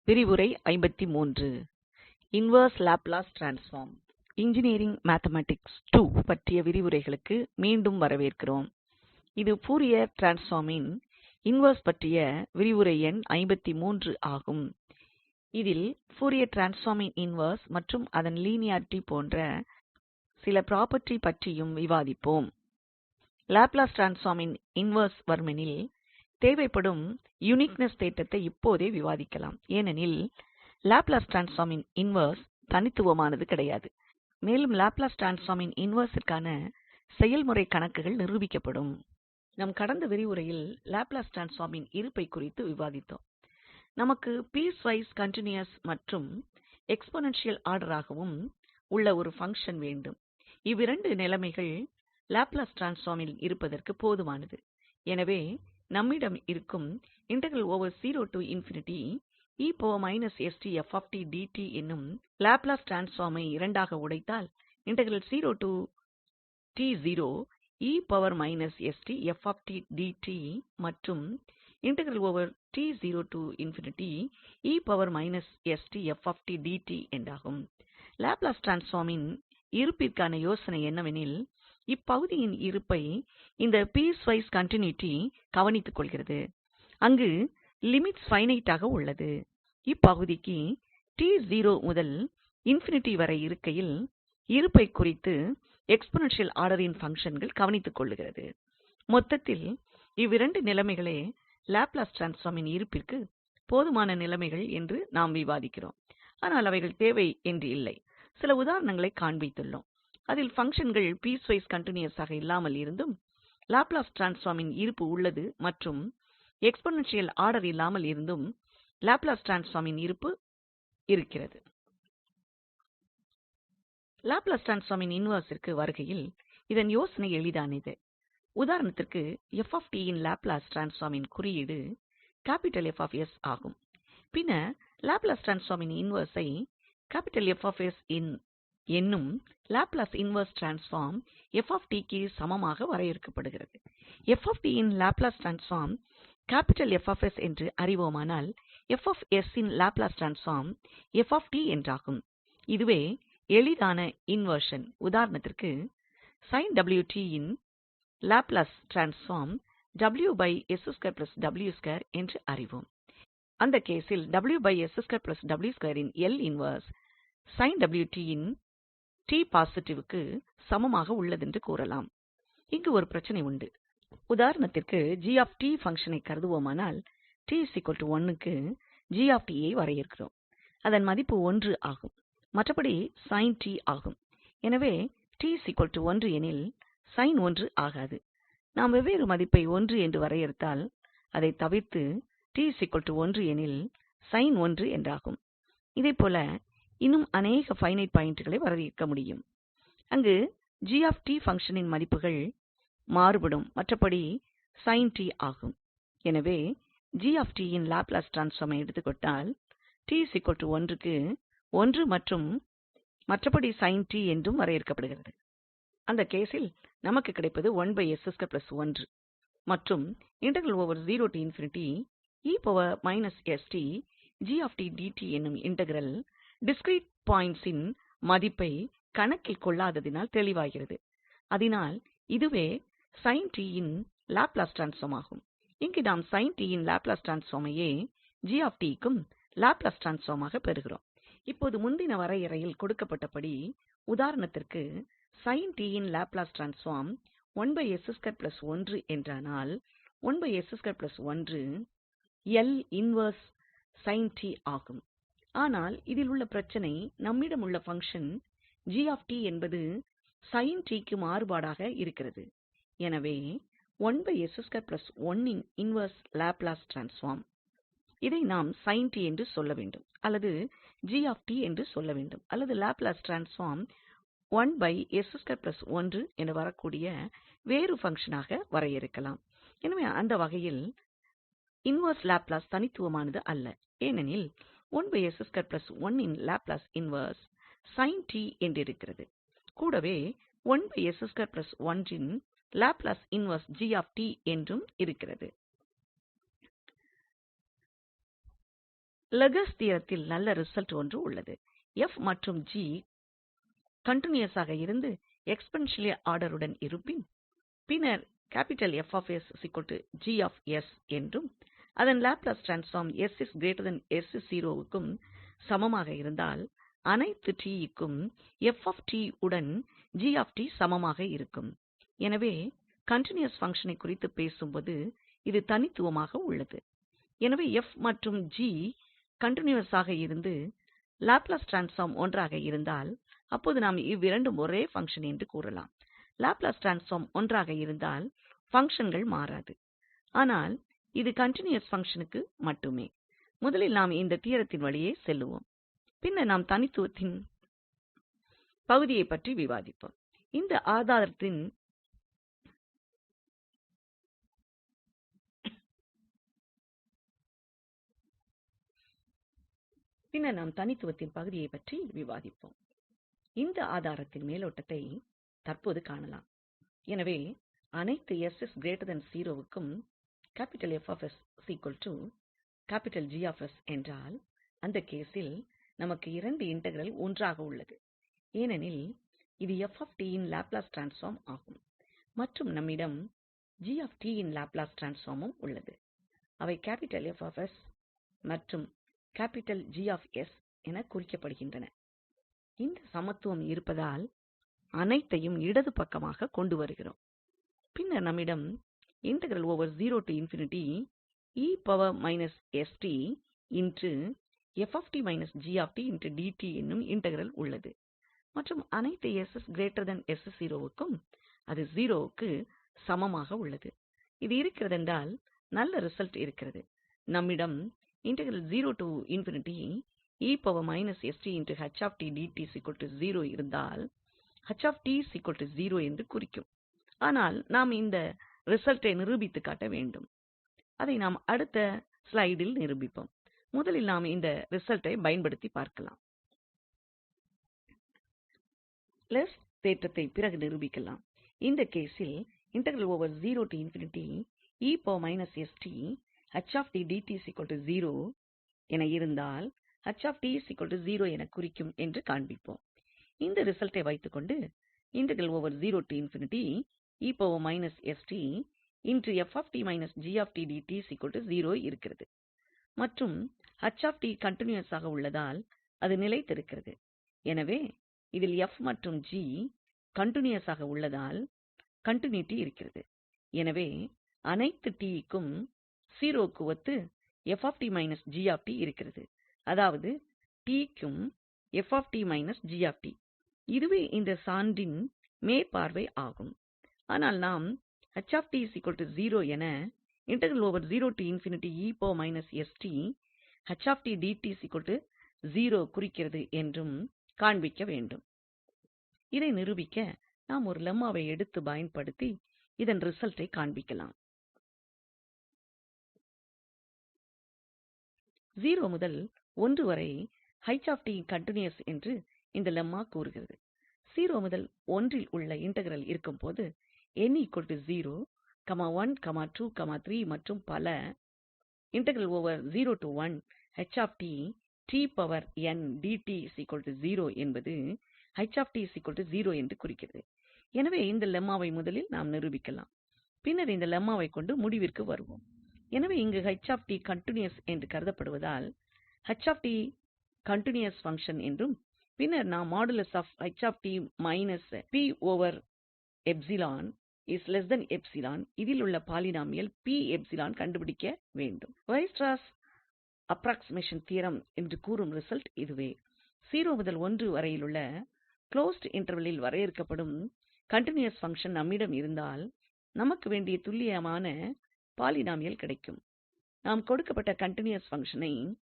விரிவுரை 53 inverse Laplace transform. Engineering mathematics II பற்றிய விரிவுரைகளுக்கு மீண்டும் வரவேற்கிறோம். இது ஃபூரியர் டிரான்ஸ்பார்மின் இன்வெர்ஸ் பற்றிய விரிவுரை எண் 53 ஆகும். இதில் ஃபூரியர் டிரான்ஸ்பார்மின் இன்வெர்ஸ் மற்றும் அதன் லீனியாரிட்டி போன்ற சில ப்ராப்பர்ட்டி பற்றியும் விவாதிப்போம். லாப்லாஸ் ட்ரான்ஸ்பார்மின் இன்வெர்ஸ் வருமெனில் தேவைப்படும் யுனிக்னெஸ் தேற்றத்தை இப்போதே விவாதிக்கலாம். ஏனெனில் லாப்லாஸ் ட்ரான்ஸ்பார்மின் இன்வெர்ஸ் தனித்துவமானது கிடையாது. மேலும் லாப்லாஸ் ட்ரான்ஸ்பார்மின் இன்வெர்ஸிற்கான செயல்முறை கணக்குகள் நிரூபிக்கப்படும். நம் கடந்த விரிவுரையில் லாப்லாஸ் ட்ரான்ஸ்பார்மின் இருப்பை குறித்து விவாதித்தோம். நமக்கு பீஸ்வைஸ் கன்டினியூவஸ் மற்றும் எக்ஸ்போனன்ஷியல் ஆர்டராகவும் உள்ள ஒரு ஃபங்க்ஷன் வேண்டும். இவ்விரண்டு நிலைமைகள் லாப்லாஸ் ட்ரான்ஸ்பார்மில் இருப்பதற்கு போதுமானது. எனவே நம்மிடம் இருக்கும் என்னும் லாப்லாஸ் ட்ரான்ஸ்பார்மை இரண்டாக உடைத்தால் மற்றும் என்றாகும். லாப்லாஸ் ட்ரான்ஸ்பார்மின் இருப்பிற்கான யோசனை என்னவெனில், இப்பகுதியின் இருப்பை இந்த பீஸ்வைஸ் கன்டினியூட்டி கவனித்துக் கொள்கிறது. அங்கு லிமிட்ஸ் பைனைட்டாக உள்ளது. இப்பகுதிக்கு முதல் வரை இருக்கையில் இருப்பை குறித்து எக்ஸ்போனன்ஷியல் ஆர்டரின் பங்ஷன்கள் கவனித்துக் கொள்ளுகிறது. மொத்தத்தில் இவ்விரண்டு நிலைமைகளே லாப்லாஸ் ட்ரான்ஸ்பார்மின் இருப்பிற்கு போதுமான நிலைமைகள் என்று நாம் விவாதிக்கிறோம். ஆனால் அவைகள் தேவை என்று இல்லை. சில உதாரணங்களை காண்பித்துள்ளோம். அதில் பங்ஷன்கள் பீஸ்வைஸ் கன்டினியூவஸாக இல்லாமல் இருந்தும் லாப்லாஸ் ட்ரான்ஸ்பார்மின் இருப்பு உள்ளது மற்றும் எக்ஸ்போனன்ஷியல் ஆர்டர் இல்லாமல் இருந்தும் லாப்லாஸ் ட்ரான்ஸ்பார்மின் இருப்பு இருக்கிறது. லாப்லாஸ் ட்ரான்ஸ்பார்மின் இன்வெர்ஸிற்கு வருகையில் இதன் யோசனை எளிதானது. உதாரணத்திற்கு யின் லாப்லாஸ் ட்ரான்ஸ்பார்மின் குறியீடு F ஆகும். பின்னர் லாப்லாஸ் ட்ரான்ஸ்பார்மின் இன்வெர்ஸை என்னும் லாப்லாஸ் இன்வெர்ஸ் ட்ரான்ஸ்பார்ம் க்கு சமமாக வரையறுக்கப்படுகிறது. யின் லாப்லாஸ் ட்ரான்ஸ்பார்ம் F என்று அறிவோமானால் யின் லாப்லாஸ் ட்ரான்ஸ்பார்ம் என்றாகும். இதுவே எளிதான இன்வெர்ஷன். உதாரணத்திற்கு யின் லாப்லாஸ் ட்ரான்ஸ்பார்ம் என்று அறிவோம். அந்த கேசில் இன் L இன்வெர்ஸ் யின் பாசிட்டிவ்க்கு சமமாக உள்ளதென்று கூறலாம். இங்கு ஒரு பிரச்சனை உண்டு. உதாரணத்திற்கு பங்ஷனை கருதுவோமானால் க்கு ஐ வரையறுக்கிறோம். அதன் மதிப்பு 1 ஆகும். மற்றபடி ஆகும். எனவே எனில் sin 1 ஆகாது. நாம் வெவ்வேறு மதிப்பை 1 என்று வரையறுத்தால் அதைத் தவிர்த்து எனில் sin 1 என்றாகும். இதேபோல இன்னும் அநேக பைனைட் பாயிண்ட்களை வரையறுக்க முடியும். அங்கு பங்ஷனின் மதிப்புகள் மாறுபடும். மற்றபடி sin ஆகும். எனவே யின் லாப்லாஸ் ட்ரான்ஸ்பார்மை எடுத்துக்கொண்டால் 1க்கு 1 மற்றும் மற்றபடி sin என்றும் வரையறுக்கப்படுகிறது. அந்த கேசில் நமக்கு கிடைப்பது மற்றும் என்னும் இன்டெக்ரல் டிஸ்கிரீட் பாயிண்ட்ஸின் மதிப்பை கணக்கில் கொள்ளாததினால் தெளிவாகிறது. அதனால் இதுவே sin யின் லாப்லாஸ் ட்ரான்ஸ்பார்ம் ஆகும். இங்கு நாம் sin யின் லாப்லாஸ் ட்ரான்ஸ்பார்மையே க்கும் லாப்லாஸ் ட்ரான்ஸ்பார்மாக பெறுகிறோம். இப்போது முந்தின வரையறையில் கொடுக்கப்பட்டபடி உதாரணத்திற்கு sin யின் லாப்லாஸ் ட்ரான்ஸ்பார்ம் என்றானால் L இன்வெர்ஸ் sin ஆகும். ஆனால் இதில் உள்ள பிரச்சனை, நம்மிடம் உள்ள பங்ஷன் என்பது sin க்கு மாறுபாடாக இருக்கிறது. எனவே இன் இன்வெர்ஸ் லாப்லாஸ் ட்ரான்ஸ்பார்ம். இதை நாம் sin என்று சொல்ல வேண்டும், அல்லது என்று சொல்ல வேண்டும், அல்லது லாப்லாஸ் ட்ரான்ஸ்பார்ம் என வரக்கூடிய வேறு பங்ஷனாக வரையறுக்கலாம். எனவே அந்த வகையில் இன்வெர்ஸ் லாப்லாஸ் தனித்துவமானது அல்ல. ஏனெனில் இன் லாப்லாஸ் இன்வெர்ஸ் sin என்றிருக்கிறது. கூடவே இன் லாப்லாஸ் இன்வெர்ஸ் என்றும் இருக்கிறது. லெர்ச்ஸ் தியரத்தில் நல்ல ரிசல்ட் ஒன்று உள்ளது. மற்றும் கன்டினியூவஸாக இருந்து எக்ஸ்பொனன்ஷியல் ஆர்டருடன் இருப்பின், பின்னர் என்றும், அதன் லாப்லஸ் ட்ரான்ஸ்பார்ம் க்கும் சமமாக இருந்தால், அனைத்து க்கும் உடன் சமமாக இருக்கும். எனவே, கன்டினியூவஸ் பங்ஷனை குறித்து பேசும்போது, இது தனித்துவமாக உள்ளது. எனவே, மற்றும் கன்டினியூவஸாக இருந்து லாப்லஸ் ட்ரான்ஸ்பார்ம் ஒன்றாக இருந்தால், அப்போது நாம் இவ்விரண்டும் ஒரே பங்ஷன் என்று கூறலாம். லாப்லஸ் ட்ரான்ஸ்பார்ம் ஒன்றாக இருந்தால், பங்ஷன்கள் மாறாது. ஆனால், இது கன்டினியூவஸ் பங்ஷனுக்கு மட்டுமே. முதலில் நாம் இந்த தியரத்தின் வழியே செல்லுவோம். பின்னர் நாம் தனித்துவத்தின் பகுதியைப் பற்றி விவாதிப்போம். இந்த ஆதாரத்தின் மேலோட்டத்தை தற்போது காணலாம். எனவே, அனைத்து க்கும் என்றால், அந்த கேசில் நமக்கு 2 இன்டெக்ரல் ஒன்றாக உள்ளது. ஏனெனில், இது யின் லாப்லஸ் ட்ரான்ஸ்பார்ம் ஆகும். மற்றும் நம்மிடம் யின் லாப்லஸ் ட்ரான்ஸ்பார்மும் உள்ளது. அவை மற்றும் என குறிக்கப்படுகின்றன. இந்த சமத்துவம் இருப்பதால், அனைத்தையும் இடது பக்கமாக கொண்டு வருகிறோம். பின்னர் நம்மிடம் என்னும் இன்டெக்ரல் உள்ளது. மற்றும் அனைத்து க்கும் அது 0 க்கு சமமாக உள்ளது. இது இருக்கிறதென்றால், நல்ல ரிசல்ட் இருக்கிறது. நம்மிடம் இருந்தால், என்று குறிக்கும். ஆனால், நாம் இந்த ரிசல்ட்டை நிரூபித்துக் காட்ட வேண்டும். அதை நாம் அடுத்த ஸ்லைடில் நிரூபிப்போம். முதலில் நாம் இந்த ரிசல்ட்டை பயன்படுத்தி பார்க்கலாம். லெர்ச்ஸ் தேற்றத்தை பிறகு நிரூபிக்கலாம். இந்த கேசில் என இருந்தால், என குறிக்கும் என்று காண்பிப்போம். இந்த ரிசல்ட்டை வைத்துக்கொண்டு, இருக்கிறது. மற்றும் கன்டினியூவஸாக உள்ளதால், அது நிலைத்திருக்கிறது. எனவே, இதில் மற்றும் கன்டினியூவஸாக உள்ளதால், கன்டினியூட்டி இருக்கிறது. எனவே, அனைத்து க்கும் 0 க்கு ஒத்து இருக்கிறது. அதாவது, க்கும் இதுவே இந்த சான்றின் மேற்பார்வை ஆகும். ஆனால் நாம் என குறிக்கிறது என்றும் காண்பிக்க வேண்டும். இதை நிரூபிக்க நாம் ஒரு லெம்மாவை எடுத்து பயன்படுத்தி இதன் ரிசல்ட்டை காண்பிக்கலாம். 0 முதல் 1 வரை கன்டினியூவஸ் என்று இந்த லெம்மா கூறுகிறது. 0 முதல் 1 இல் உள்ள இன்டெக்ரல் இருக்கும்போது, 0, 1, 2, 3 மற்றும் பல என்பது என்று குறிக்கிறது. எனவே, இந்த லெம்மாவை முதலில் நாம் நிரூபிக்கலாம். பின்னர் இந்த லெம்மாவைக் கொண்டு முடிவிற்கு வருவோம். எனவே, இங்கு கன்டினியூவஸ் என்று கருதப்படுவதால், கன்டினியூவஸ் பங்ஷன் என்றும், பின்னர் நாம் இதில் உள்ள பாலினாமியல் கண்டுபிடிக்க வேண்டும். வெய்ஸ்ட்ராஸ் அப்ராக்ஸிமேஷன் தியரம் என்று கூறும் ரிசல்ட் இதுவே. 0 முதல் 1 வரையிலுள்ள குளோஸ்ட் இன்டர்வலில் வரையறுக்கப்படும் கன்டினியூவஸ் பங்ஷன் நம்மிடம் இருந்தால், நமக்கு வேண்டிய துல்லியமான பாலினாமியல் கிடைக்கும். நாம் கொடுக்கப்பட்ட கன்டினியூவஸ் பங்ஷனை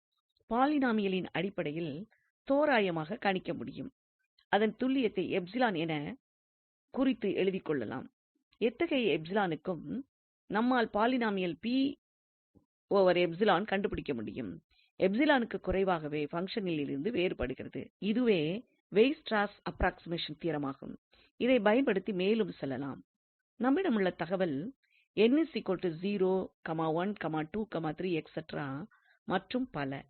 பாலினாமியலின் அடிப்படையில் தோராயமாக கணிக்க முடியும். அதன் துல்லியத்தை என குறித்து எழுதிக் கொள்ளலாம். எத்தகைய க்கும் நம்மால் பாலினாமியல் கண்டுபிடிக்க முடியும். க்கு குறைவாகவே பங்ஷனில் இருந்து வேறுபடுகிறது. இதுவே வெய்ஸ்ட்ராஸ் அப்ராக்ஸிமேஷன் தியரமாகும். இதை பயன்படுத்தி மேலும் செல்லலாம். நம்மிடம் உள்ள தகவல் n 0, 1, 2, 3 மற்றும் பல.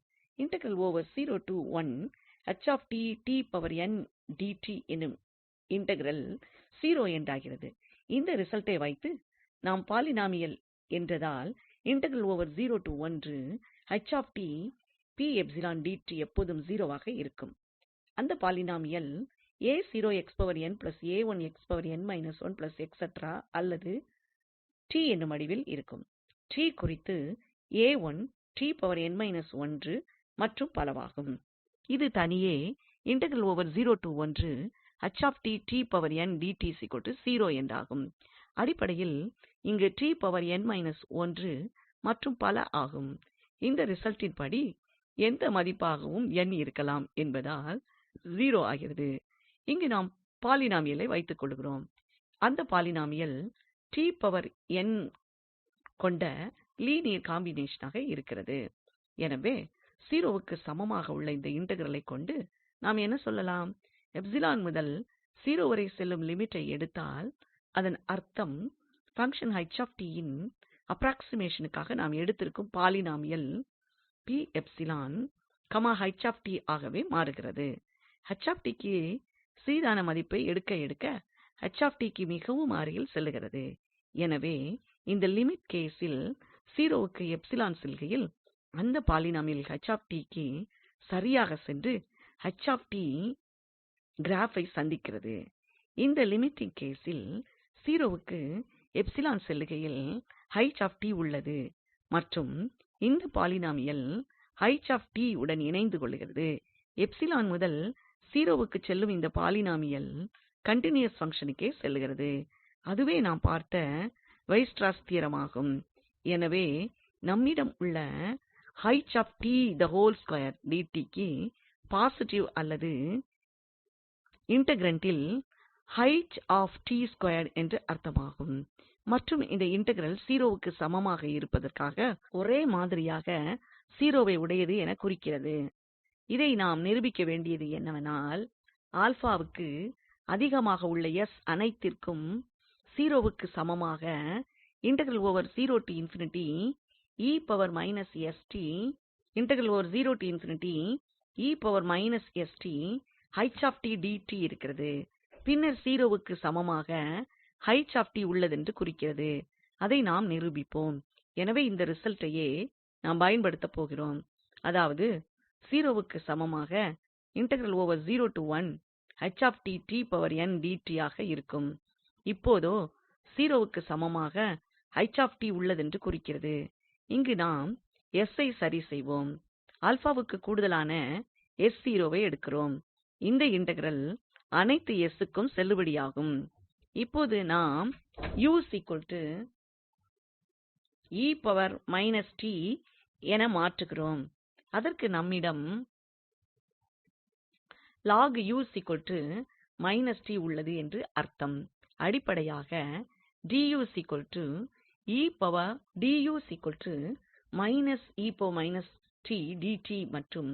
என்னும் இன்டெக்ரல் 0 என்றாகிறது. இந்த ரிசல்ட்டை வைத்து நாம் பாலினாமியல் என்றதால் எப்போதும் 0 ஆக இருக்கும். அந்த பாலினாமியல் அல்லது t என்னும் வடிவில் இருக்கும். t குறித்து மற்றும் பலவாகும். இது தனியே என்றாகும். அடிப்படையில் இங்கு மற்றும் பல ஆகும். இந்த ரிசல்ட்டின் படி எந்த மதிப்பாகவும் n இருக்கலாம் என்பதால் 0 ஆகிறது. இங்கு நாம் பாலினாமியலை வைத்துக் கொள்கிறோம். அந்த பாலினாமியல் கொண்ட லீனியர் காம்பினேஷனாக இருக்கிறது. எனவே 0 க்கு சமமாக உள்ள இந்த இன்டெக்ரலைக் கொண்டு நாம் என்ன சொல்லலாம்? முதல் 0 வரை செல்லும் லிமிட்டை எடுத்தால் அதன் அர்த்தம் பங்ஷன் யின் அப்ராக்ஸிமேஷனுக்காக நாம் எடுத்திருக்கும் பாலினாமியல் ஆகவே மாறுகிறது. க்கு சிறிதான மதிப்பை எடுக்க எடுக்க க்கு மிகவும் அருகில் செல்லுகிறது. எனவே இந்த லிமிட் கேசில் 0 க்கு செல்கையில் அந்த பாலினாமியல் க்கு சரியாக சென்று கிராஃபை சந்திக்கிறது. இந்த லிமிட்டிங் கேசில் 0 க்கு செல்லுகையில் உள்ளது மற்றும் இந்த பாலினாமியல் உடன் இணைந்து கொள்கிறது. முதல் 0 க்கு செல்லும் இந்த பாலினாமியல் கன்டினியூவஸ் பங்ஷனுக்கே செல்கிறது. அதுவே நாம் பார்த்த வெய்ஸ்ட்ராஸ் தியரமாகும். எனவே நம்மிடம் உள்ள க்கு பாசிட்டிவ் அல்லது இன்டெக்ரண்டில் என்று அர்த்தமாகும். மற்றும் இந்த இன்டெக்ரல் 0 க்கு சமமாக இருப்பதற்காக ஒரே மாதிரியாக 0 வை உடையது என குறிக்கிறது. இதை நாம் நிரூபிக்க வேண்டியது என்னவென்றால், வுக்கு அதிகமாக உள்ள அனைத்திற்கும் 0 க்கு சமமாக இருக்கிறது. பின்னர் 0 க்கு சமமாக உள்ளதென்று குறிக்கிறது. அதை நாம் நிரூபிப்போம். எனவே இந்த ரிசல்ட்டையே நாம் பயன்படுத்தப் போகிறோம். அதாவது 0 க்கு சமமாக ஆக இருக்கும். இப்போதோ 0 க்கு சமமாக உள்ளதென்று குறிக்கிறது. இங்கு நாம் ஐ சரி செய்வோம். வுக்கு கூடுதலான வை எடுக்கிறோம். இந்த இன்டெக்ரல் அனைத்து க்கும் செல்லுபடியாகும். இப்போது நாம் என மாற்றுகிறோம். அதற்கு நம்மிடம் உள்ளது என்று அர்த்தம். அடிப்படையாக மற்றும்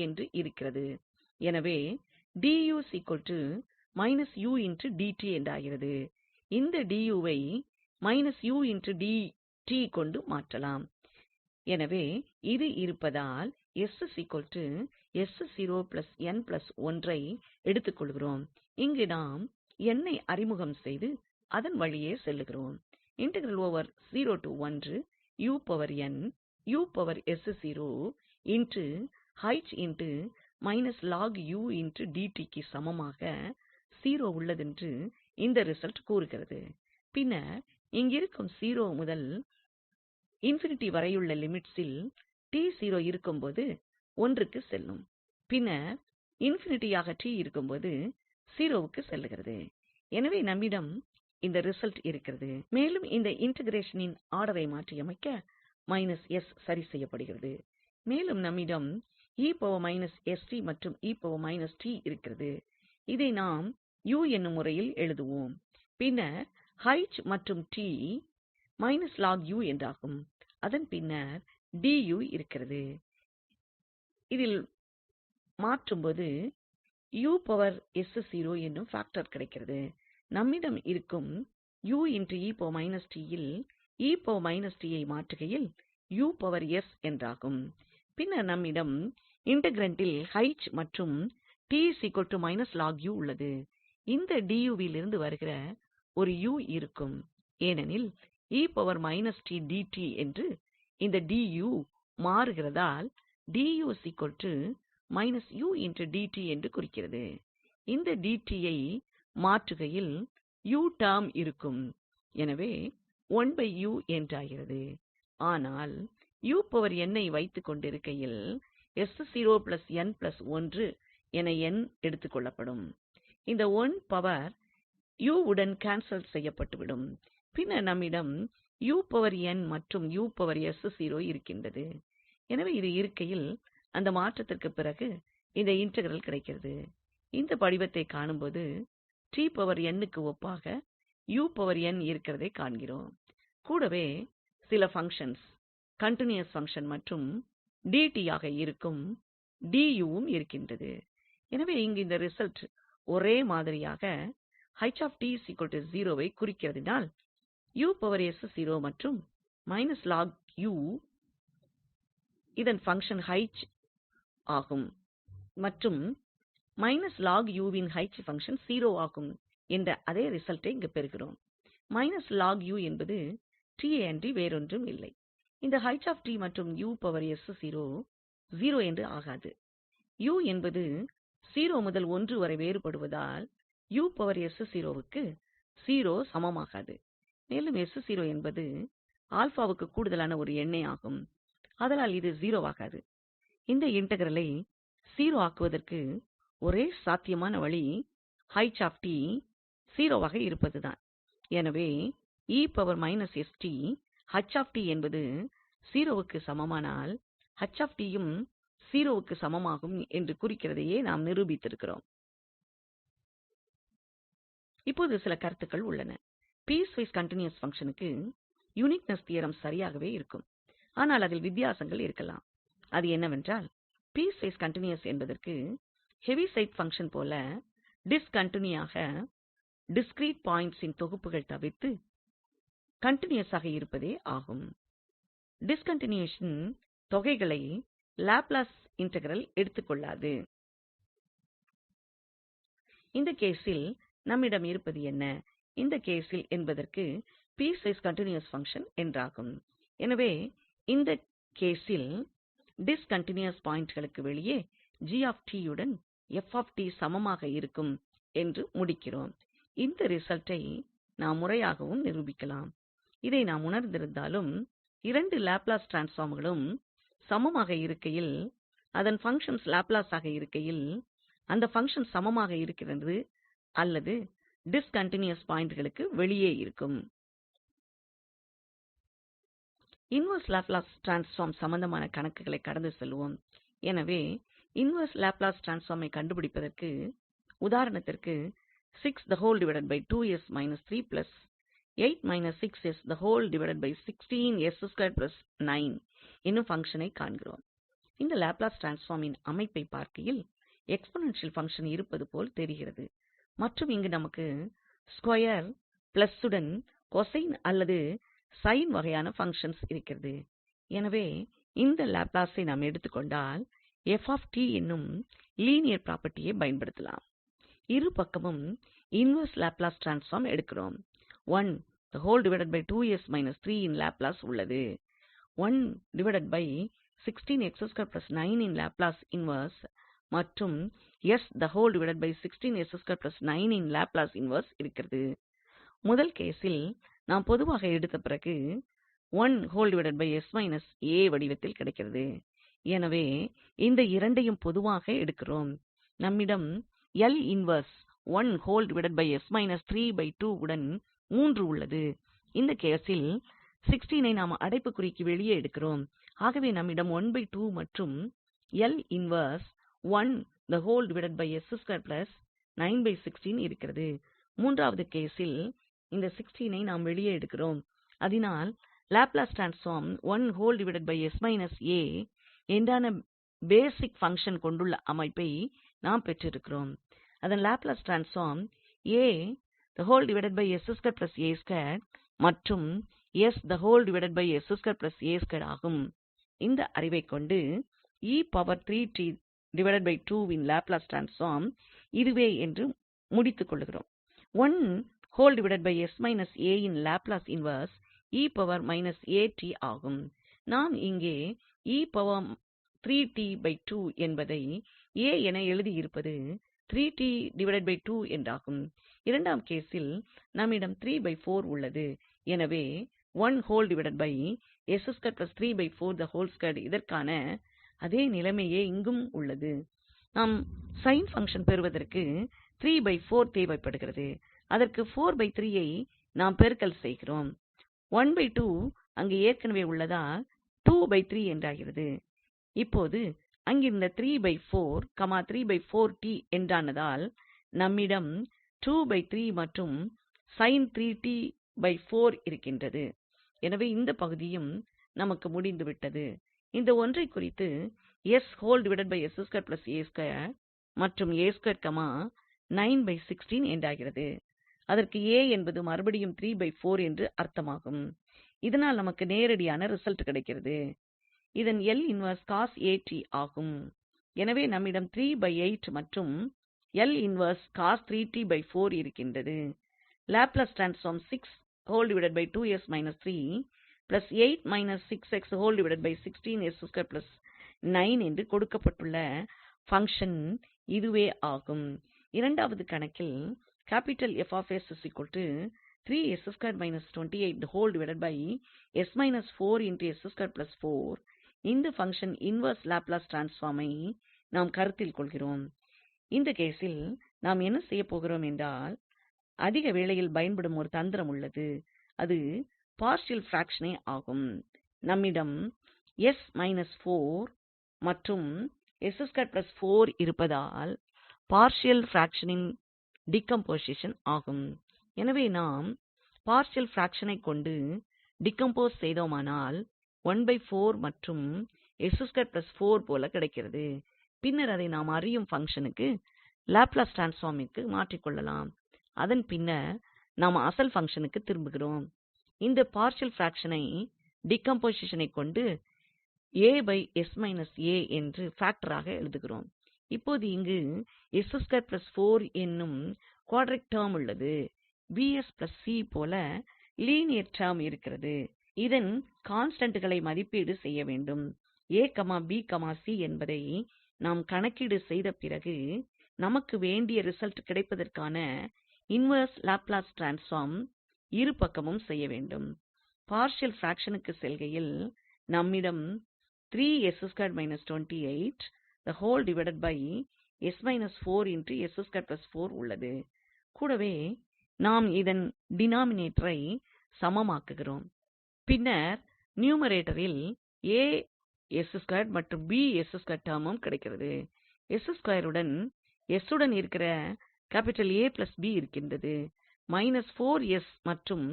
என்று இருக்கிறது. எனவே என்றாகிறது. இந்த வை கொண்டு மாற்றலாம். எனவே இது இருப்பதால் ஐ எடுத்துக் கொள்கிறோம். இங்கு நாம் ஐ அறிமுகம் செய்து அதன் வழியே செல்லுகிறோம். க்கு சமமாக 0 உள்ளதென்று இந்த ரிசல்ட் கூறுகிறது. பின்னர் இங்கிருக்கும் 0 முதல் வரையுள்ள லிமிட்ஸில் இருக்கும்போது 1 க்கு செல்லும். பின்னர் ஆக இருக்கும்போது 0 க்கு செல்லுகிறது. எனவே நம்மிடம் இந்த ரிசல்ட் இருக்கிறது. மேலும் இந்த இன்டெக்ரேஷனின் ஆர்டரை மாற்றியமைக்க சரி செய்யப்படுகிறது. மேலும் நம்மிடம் மற்றும் இருக்கிறது. இதை நாம் என்னும் முறையில் எழுதுவோம். பின்னர் மற்றும் என்றாகும். அதன் பின்னர் இருக்கிறது. இதில் மாற்றும்போது என்னும் ஃபாக்டர் கிடைக்கிறது. நம்மிடம் இருக்கும் ல் ஐ மாற்றுகையில் என்றாகும். பின்னர் நம்மிடம் இன்டெக்ரண்டில் மற்றும் உள்ளது. இந்த வில் வருகிற ஒரு இருக்கும். ஏனெனில் என்று இந்த மாறுகிறதால் என்று குறிக்கிறது. இந்த யை மாற்றுகையில் டெர்ம் இருக்கும். எனவே என்றாகிறது. ஆனால் ஐ வைத்துக் கொண்டிருக்கையில் என எடுத்துக் கொள்ளப்படும். இந்த பவர் உடன் கேன்சல் செய்யப்பட்டுவிடும். பின்னர் நம்மிடம் மற்றும் இருக்கின்றது. எனவே இது இருக்கையில் அந்த மாற்றத்திற்குப் பிறகு இந்த இன்டெக்ரல் கிடைக்கிறது. இந்த படிவத்தை காணும்போது க்கு ஒப்பாக இருக்கிறதைக் காண்கிறோம். கூடவே சில பங்ஷன்ஸ் கன்டினியூவஸ் பங்ஷன் மற்றும் ஆக இருக்கும் வும் இருக்கின்றது. எனவே இங்கு இந்த ரிசல்ட் ஒரே மாதிரியாக வை குறிக்கிறதினால் மற்றும் இதன் பங்ஷன் ஆகும். மற்றும் வின் பங்ஷன் 0 ஆகும் என்ற அதே ரிசல்ட்டை இங்கு பெறுகிறோம். என்பது t ஐ அன்றி வேறொன்றும் இல்லை. இந்த மற்றும் 0 என்று ஆகாது. என்பது 0 முதல் 1 வரை வேறுபடுவதால் க்கு 0 சமமாகாது. மேலும் என்பது வுக்கு கூடுதலான ஒரு எண்ணே ஆகும். ஆதலால் இது 0 ஆகாது. இந்த இன்டெக்ரலை 0 ஆக்குவதற்கு ஒரே சாத்தியமான வழி 0 ஆக இருப்பதுதான். எனவே என்பது 0 க்கு சமமானால் யும் 0 க்கு சமமாகும் என்று குறிக்கிறதையே நாம் நிரூபித்திருக்கிறோம். இப்போது சில கருத்துக்கள் உள்ளன. பீஸ்வைஸ் கன்டினியூவஸ் பங்ஷனுக்கு யூனிக்னெஸ் தியரம் சரியாகவே இருக்கும். ஆனால் அதில் வித்தியாசங்கள் இருக்கலாம். அது என்னவென்றால், பீஸ்வைஸ் கன்டினியூவஸ் என்பதற்கு ஹெவிசைட் பங்ஷன் போல டிஸ்கன்டினியூவாக டிஸ்கிரீட் பாயிண்ட்ஸின் தொகுப்புகள் தவிர்த்து கன்டினியூவஸ் ஆக இருப்பதே ஆகும். டிஸ்கன்டினியூஷன் தொகைகளை லாப்லஸ் இன்டெக்ரல் எடுத்துக் கொள்ளாது. இந்த கேசில் நம்மிடம் இருப்பது என்ன? இந்த கேசில் என்பதற்கு பீஸ்வைஸ் கன்டினியூவஸ் பங்ஷன் என்றாகும். எனவே இந்த கேசில் டிஸ்கன்டினியூவஸ் பாயிண்ட்களுக்கு வெளியே யுடன் சமமாக இருக்கும் என்று முடிக்கிறோம். இந்த ரிசல்ட்டை நாம் முறையாகவும் நிரூபிக்கலாம். இதை நாம் உணர்ந்திருந்தாலும், இரண்டு லாப்லாஸ் ட்ரான்ஸ்பார்ம்களும் சமமாக இருக்கையில், அதன் பங்ஷன்ஸ் லாப்லாஸாக இருக்கையில், அந்த பங்ஷன் சமமாக இருக்கிறது அல்லது டிஸ்கன்டினியூவஸ் பாயிண்ட்களுக்கு வெளியே இருக்கும். இன்வெர்ஸ் லாப்லாஸ் ட்ரான்ஸ்பார்ம் சம்பந்தமான கணக்குகளை கடந்து செல்வோம். எனவே இன்வெர்ஸ் லாப்லாஸ் ட்ரான்ஸ்பார்மை கண்டுபிடிப்பதற்கு, உதாரணத்திற்கு என்னும் பங்ஷனை காண்கிறோம். இந்த லாப்லாஸ் ட்ரான்ஸ்பார்மின் அமைப்பை பார்க்கையில் எக்ஸ்போனன்ஷியல் பங்ஷன் இருப்பது போல் தெரிகிறது. மற்றும் இங்கு நமக்கு ஸ்கொயர் பிளஸுடன் கொசைன் அல்லது சைன் வகையான பங்ஷன்ஸ் இருக்கிறது. எனவே இந்த லாப்லாஸை நாம் எடுத்துக் கொண்டால் என்னும் லீனியர் ப்ராப்பர்ட்டியை பயன்படுத்தலாம். இரு பக்கமும் இன்வெர்ஸ் லாப்லாஸ் ட்ரான்ஸ்பார்ம் எடுக்கிறோம். இன் லாப்லாஸ் உள்ளது. இன் லாப்லாஸ் இன்வெர்ஸ் மற்றும் இன் லாப்லாஸ் இன்வெர்ஸ் இருக்கிறது. முதல் கேசில் நாம் பொதுவாக எடுத்த பிறகு வடிவத்தில் கிடைக்கிறது. எனவே இந்த இரண்டையும் பொதுவாக எடுக்கிறோம். நம்மிடம் இன்வெர்ஸ் உடன் 3 உள்ளது. இந்த கேசில் 16 ஐ நாம் அடைப்புக்குறிக்கு வெளியே எடுக்கிறோம். ஆகவே நம்மிடம் மற்றும் இன்வெர்ஸ் இருக்கிறது. மூன்றாவது கேசில் இந்த 16 ஐ நாம் வெளியே எடுக்கிறோம். அதனால் லாப்லாஸ் ட்ரான்ஸ்பார்ம் என்றான பேசிக் பங்ஷன் கொண்டுள்ள அமைப்பை நாம் பெற்றிருக்கிறோம். அதன் லாப்லாஸ் ட்ரான்ஸ்பார்ம் மற்றும் ஆகும். இந்த அறிவைக் கொண்டு வின் லாப்லஸ் ட்ரான்ஸ்பார்ம் இதுவே என்று முடித்துக் கொள்கிறோம். இன் லாப்லஸ் இன்வெர்ஸ் ஆகும். நாம் இங்கே என்பதை என எழுதியிருப்பது என்றாகும். இரண்டாம் கேசில் நம்மிடம் உள்ளது. எனவே இதற்கான அதே நிலைமையே இங்கும் உள்ளது. நாம் சைன் பங்ஷன் பெறுவதற்கு தேவைப்படுகிறது. அதற்கு ஐ நாம் பெருக்கல் செய்கிறோம். அங்கு ஏற்கனவே உள்ளதால் என்றாகிறது. இப்போது அங்கிருந்த என்றானதால் நம்மிடம் மற்றும் sin இருக்கின்றது. எனவே இந்த பகுதியும் நமக்கு முடிந்துவிட்டது. இந்த ஒன்றைக் குறித்து மற்றும் என்றாகிறது. அதற்கு என்பது மறுபடியும் என்று அர்த்தமாகும். இதனால் நமக்கு நேரடியான ரிசல்ட் கிடைக்கிறது. இதன் இன்வெர்ஸ் ஆகும். எனவே நம்மிடம் மற்றும் இன்வெர்ஸ் இருக்கின்றது. லாப்லஸ் ட்ரான்ஸ்பார்ம் என்று கொடுக்கப்பட்டுள்ள பங்ஷன் இதுவே ஆகும். இரண்டாவது கணக்கில் இந்த பங்ஷன் இன்வெர்ஸ் லாப்லஸ் ட்ரான்ஸ்பார்மை நாம் கருத்தில் கொள்கிறோம். இந்த கேசில் நாம் என்ன செய்யப் போகிறோம் என்றால், அதிக வேளையில் பயன்படும் ஒரு தந்திரம் உள்ளது. அது பார்ஷியல் பிராக்ஷனே ஆகும். நம்மிடம் மற்றும் இருப்பதால் பார்ஷியல் பிராக்ஷனின் டிகம்போசிஷன் ஆகும். எனவே நாம் பார்ஷியல் பிராக்ஷனைக் கொண்டு டிகம்போஸ் செய்தோமானால் மற்றும் போல கிடைக்கிறது. பின்னர் அதை நாம் அறியும் பங்ஷனுக்கு லாப்லஸ் ட்ரான்ஸ்பார்மிற்கு மாற்றிக் கொள்ளலாம். அதன் பின்னர் நாம் அசல் பங்ஷனுக்கு திரும்புகிறோம். இந்த பார்ஷியல் பிராக்ஷனை டிகம்போசிஷனைக் கொண்டு என்று ஃபேக்டராக எழுதுகிறோம். இப்போது இங்கு என்னும் குவாட்ரிக் டெர்ம் உள்ளது. போல லீனியர் டெர்ம் இருக்கிறது. இதன் கான்ஸ்டண்ட்களை மதிப்பீடு செய்ய வேண்டும். என்பதை நாம் கணக்கீடு செய்த பிறகு நமக்கு வேண்டிய ரிசல்ட் கிடைப்பதற்கான இன்வெர்ஸ் லாப்லஸ் ட்ரான்ஸ்பார்ம் இரு பக்கமும் செய்ய வேண்டும். பார்ஷியல் பிராக்ஷனுக்கு செல்கையில் நம்மிடம் உள்ளது. கூடவே நாம் இதன் டினாமினேட்டரை சமமாக்குகிறோம். பின்னர் நியூமரேட்டரில் மற்றும் டெர்மும் கிடைக்கிறது. உடன் உடன் இருக்கிற இருக்கின்றது. மற்றும்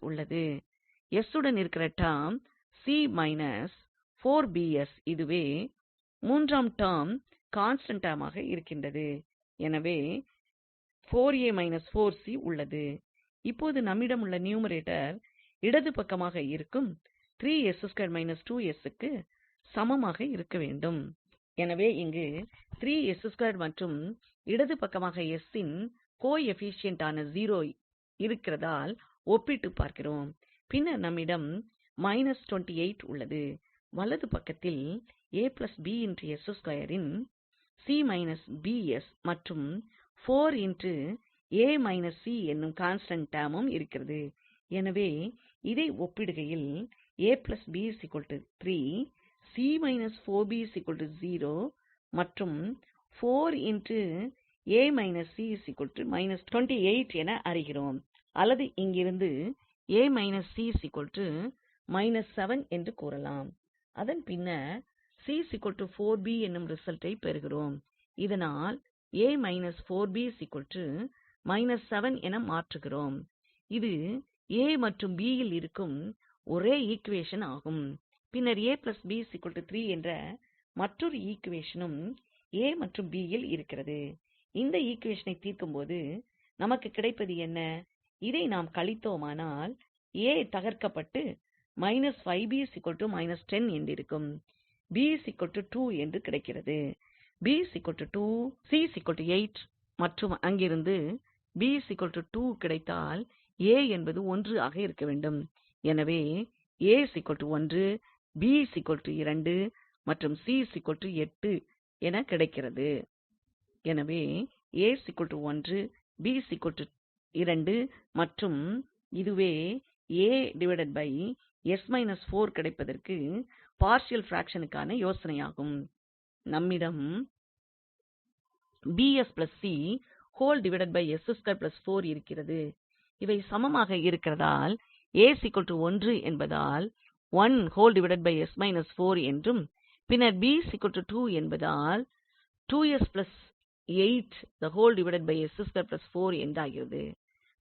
உள்ளது. உடன் இருக்கிற டெர்ம் இதுவே மூன்றாம் டெர்ம் கான்ஸ்டன்ட் டெர்மாக இருக்கின்றது. எனவே உள்ளது. இப்போது நம்மிடம் உள்ள நியூமரேட்டர் இடது பக்கமாக இருக்கும் க்கு சமமாக இருக்க வேண்டும். எனவே இங்கு மற்றும் இடது பக்கமாக இன் கோஎஃபிஷியன்ட் ஆன 0 இருக்கிறதால் ஒப்பிட்டு பார்க்கிறோம். பின்னர் நம்மிடம் உள்ளது. வலது பக்கத்தில் இன் மற்றும் என்னும் கான்ஸ்டன்ட் டெர்மும் இருக்கிறது. எனவே இதை ஒப்பிடுகையில் மற்றும் என அறிகிறோம். அல்லது இங்கிருந்து என்று கூறலாம். அதன் பின்னர் என்னும் ரிசல்ட்டை பெறுகிறோம். இதனால் என மாற்றுகிறோம். இது மற்றும் யில் இருக்கும் ஒரே ஈக்குவேஷன் ஆகும். பின்னர் என்ற மற்றொரு ஈக்குவேஷனும் மற்றும் யில் இருக்கிறது. இந்த ஈக்குவேஷனை தீர்க்கும்போது நமக்கு கிடைப்பது என்ன? இதை நாம் கழித்தோமானால் தகர்க்கப்பட்டு என்றிருக்கும். என்று கிடைக்கிறது. மற்றும் அங்கிருந்து கிடைத்தால் என்பது 1 ஆக இருக்க வேண்டும். எனவே 1, 2 மற்றும் 8 என கிடைக்கிறது. எனவே 1, 2 மற்றும் இதுவே கிடைப்பதற்கு பார்ஷியல் பிராக்ஷனுக்கான யோசனையாகும். நம்மிடம் இருக்கிறது. இவை சமமாக இருக்கிறதால் 1 என்பதால் என்றும், பின்னர் 2 என்பதால் என்றாகிறது.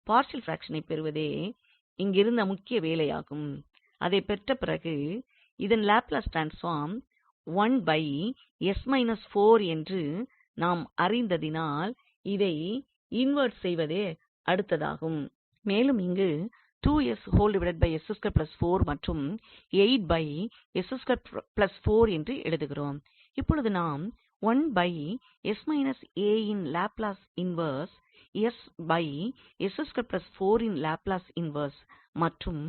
பார்ஷியல் பிராக்ஷனை பெறுவதே இங்கிருந்த முக்கிய வேலையாகும். அதைப் பெற்ற பிறகு இதன் லாப்லஸ் ட்ரான்ஸ்பார்ம் என்று நாம் அறிந்ததினால் இதை இன்வெர்ட் செய்வதே அடுத்ததாகும். மேலும் இங்கு மற்றும் என்று எழுதுகிறோம். இப்பொழுது நாம் இன் லாப்லஸ் இன்வெர்ஸ் இன் லாப்லஸ் இன்வெர்ஸ் மற்றும்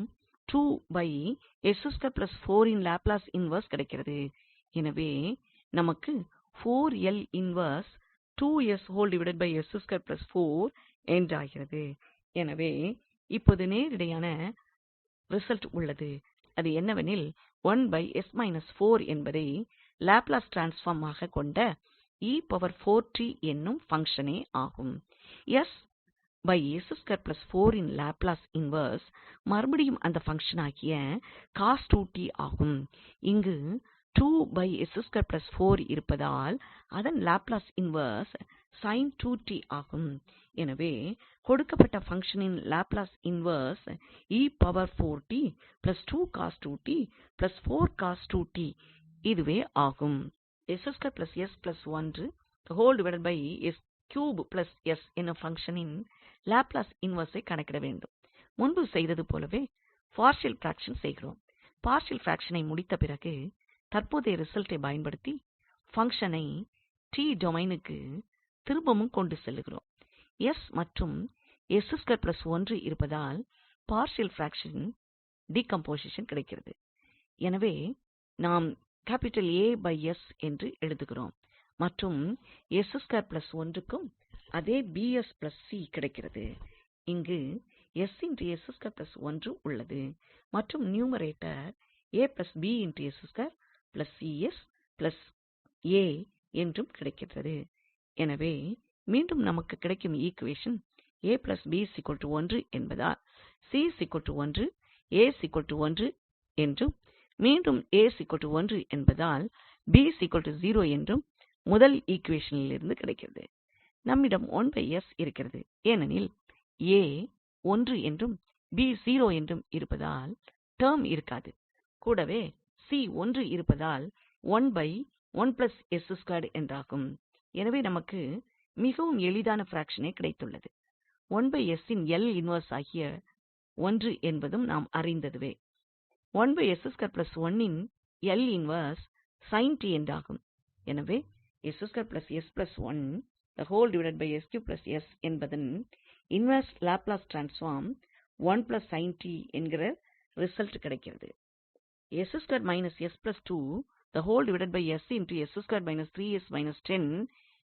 இன் லாப்லஸ் இன்வெர்ஸ் கிடைக்கிறது. எனவே நமக்கு இன்வெர்ஸ் என்றாகிறது. எனவே இப்போது நேரிடையான ரிசல்ட் உள்ளது. அது என்னவெனில் என்பதை லாப்லஸ் ட்ரான்ஸ்பார்ம் ஆக கொண்ட என்னும் பங்ஷனே ஆகும். இன் லாப்லஸ் இன்வெர்ஸ் மறுபடியும் அந்த பங்ஷன் ஆகிய ஆகும். இங்கு இருப்பதால் அதன் லாப்லஸ் இன்வெர்ஸ் ஆகும். எனவே கொடுக்கப்பட்ட பங்ஷனின் லாப்லஸ் இன்வெர்ஸ் இதுவே ஆகும். என்னும் பங்ஷனின் லாப்லஸ் இன்வெர்ஸை கணக்கிட வேண்டும். முன்பு செய்தது போலவே பார்ஷியல் பிராக்ஷன் செய்கிறோம். பார்ஷியல் பிராக்ஷனை முடித்த பிறகு தற்போதைய ரிசல்ட்டை பயன்படுத்தி பங்ஷனை டொமைனுக்கு திரும்பவும் கொண்டு செல்லுகிறோம். மற்றும் இருப்பதால் பார்ஷியல் பிராக்ஷன் டீகம்போசிஷன் கிடைக்கிறது. எனவே நாம் என்று எழுதுகிறோம். மற்றும் க்கும் அதே கிடைக்கிறது. இங்கு உள்ளது. மற்றும் நியூமரேட்டர் என்றும் கிடைக்கிறது. எனவே மீண்டும் நமக்கு கிடைக்கும் ஈக்குவேஷன் என்பதால் என்றும், மீண்டும் என்பதால் என்றும் முதல் ஈக்குவேஷனிலிருந்து கிடைக்கிறது. நம்மிடம் இருக்கிறது. ஏனெனில் 1 என்றும் 0 என்றும் இருப்பதால் டெர்ம் இருக்காது. கூடவே 1 இருப்பதால் என்றாகும். எனவே நமக்கு மிகவும் எளிதான பிராக்ஷனே கிடைத்துள்ளது. இன் இன்வெர்ஸ் ஆகிய 1 என்பதும் நாம் அறிந்ததுவே. இன் இன்வெர்ஸ் என்றாகும். எனவே என்பதன் இன்வெர்ஸ் லாப்லஸ் ட்ரான்ஸ்பார்ம் என்கிற ரிசல்ட் கிடைக்கிறது.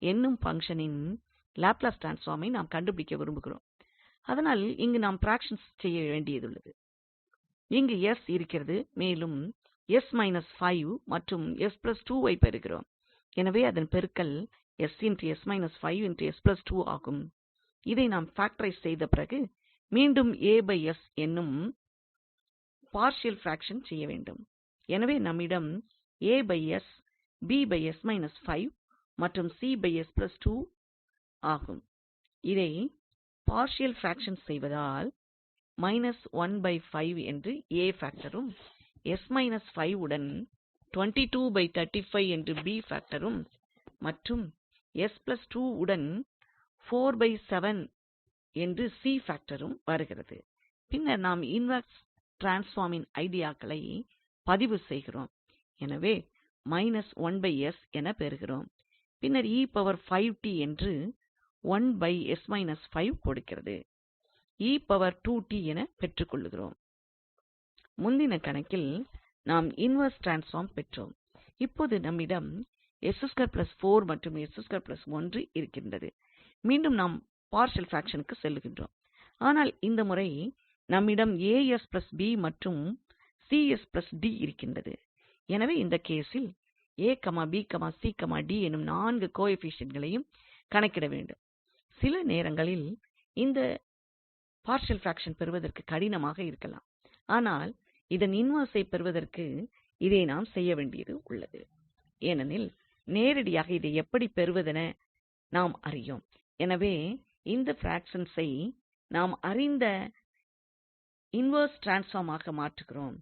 என்னும் பங்ஷனின் லாப்லஸ் ட்ரான்ஸ்பார்மை நாம் கண்டுபிடிக்க விரும்புகிறோம். அதனால் இங்கு நாம் பிராக்ஷன்ஸ் செய்ய வேண்டியதுள்ளது. இங்கு இருக்கிறது. மேலும் மற்றும் ஐ பெறுகிறோம். எனவே அதன் பெருக்கல் ஆகும். இதை நாம் ஃபேக்டரைஸ் செய்த பிறகு மீண்டும் என்னும் பார்ஷியல் பிராக்ஷன் செய்ய வேண்டும். எனவே நம்மிடம் மற்றும் ஆகும். இதை பார்ஷியல் பிராக்ஷன் செய்வதால் என்று பாக்டரும் உடன் என்று பாக்டரும் மற்றும் உடன் என்று பாக்டரும் வருகிறது. பின்னர் நாம் இன்வெர்ஸ் ட்ரான்ஸ்பார்மின் ஐடியாக்களை பதிவு செய்கிறோம். எனவே என பெறுகிறோம். பின்னர் என்று கொடுக்கிறது. என பெற்றுக் கொள்ளுகிறோம். முந்தின கணக்கில் நாம் இன்வெர்ஸ் ட்ரான்ஸ்பார்ம் பெற்றோம். இப்போது நம்மிடம் மற்றும் இருக்கின்றது. மீண்டும் நாம் பார்ஷியல் பிராக்ஷனுக்கு செல்லுகின்றோம். ஆனால் இந்த முறை நம்மிடம் மற்றும் இருக்கின்றது. எனவே இந்த கேசில் எனும் 4 கோஎஃபிஷியன்ட்களையும் கணக்கிட வேண்டும். சில நேரங்களில் இந்த பார்ஷியல் பிராக்ஷன் பெறுவதற்கு கடினமாக இருக்கலாம். ஆனால் இதன் இன்வெர்ஸை பெறுவதற்கு இதை நாம் செய்ய வேண்டியது உள்ளது. ஏனெனில் நேரடியாக இதை எப்படி பெறுவதென நாம் அறியோம். எனவே இந்த பிராக்ஷன்ஸை நாம் அறிந்த இன்வெர்ஸ் ட்ரான்ஸ்பார்மாக மாற்றுகிறோம்.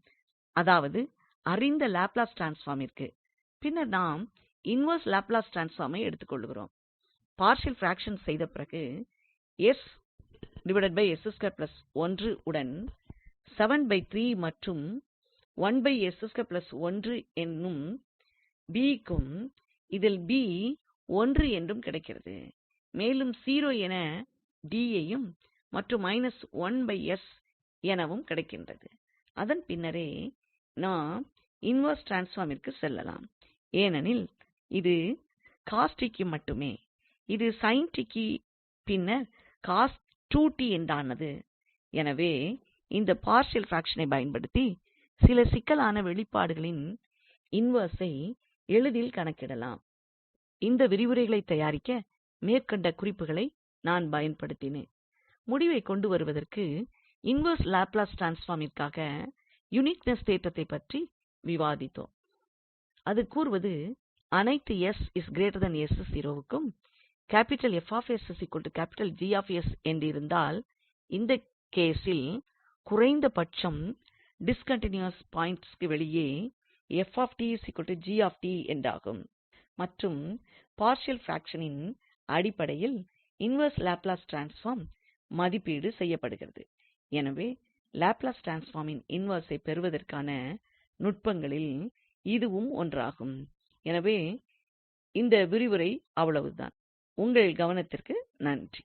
அதாவது அறிந்த லாப்லஸ் ட்ரான்ஸ்பார்மிற்கு. பின்னர் நாம் இன்வெர்ஸ் லாப்லஸ் ட்ரான்ஸ்பார்மை எடுத்துக் கொள்ளுகிறோம். பார்ஷியல் பிராக்ஷன் செய்த பிறகு உடன் மற்றும் என்னும் க்கும் இதில் 1 என்றும் கிடைக்கிறது. மேலும் 0 என யையும் மற்றும் எனவும் கிடைக்கின்றது. அதன் பின்னரே நாம் இன்வெர்ஸ் ட்ரான்ஸ்பார்மிற்கு செல்லலாம். ஏனெனில் இது cos t க்கு மட்டுமே. இது sin t க்கு பின்னர் cos 2t என்றானது. எனவே இந்த பார்ஷியல் பிராக்ஷனை பயன்படுத்தி சில சிக்கலான வெளிப்பாடுகளின் இன்வெர்ஸை எளிதில் கணக்கிடலாம். இந்த விரிவுரைகளை தயாரிக்க மேற்கண்ட குறிப்புகளை நான் பயன்படுத்தினேன். முடிவைக் கொண்டு வருவதற்கு இன்வெர்ஸ் லாப்லஸ் ட்ரான்ஸ்பார்மிற்காக யுனிக்னெஸ் தேற்றத்தைப் பற்றி விவாதித்தோம். அது கூறுவது அனைத்து க்கும் என்றிருந்தால், இந்த கேசில் குறைந்தபட்சம் டிஸ்கன்டினியூவஸ் பாயிண்ட்ஸ்க்கு வெளியே என்றாகும். மற்றும் பார்ஷியல் பிராக்ஷனின் அடிப்படையில் இன்வெர்ஸ் லாப்லஸ் ட்ரான்ஸ்பார்ம் மதிப்பீடு செய்யப்படுகிறது. எனவே லாப்லஸ் ட்ரான்ஸ்பார்மின் இன்வெர்ஸை பெறுவதற்கான நுட்பங்களில் இதுவும் ஒன்றாகும். எனவே இந்த விரிவுரை அவ்வளவுதான். உங்கள் கவனத்திற்கு நன்றி.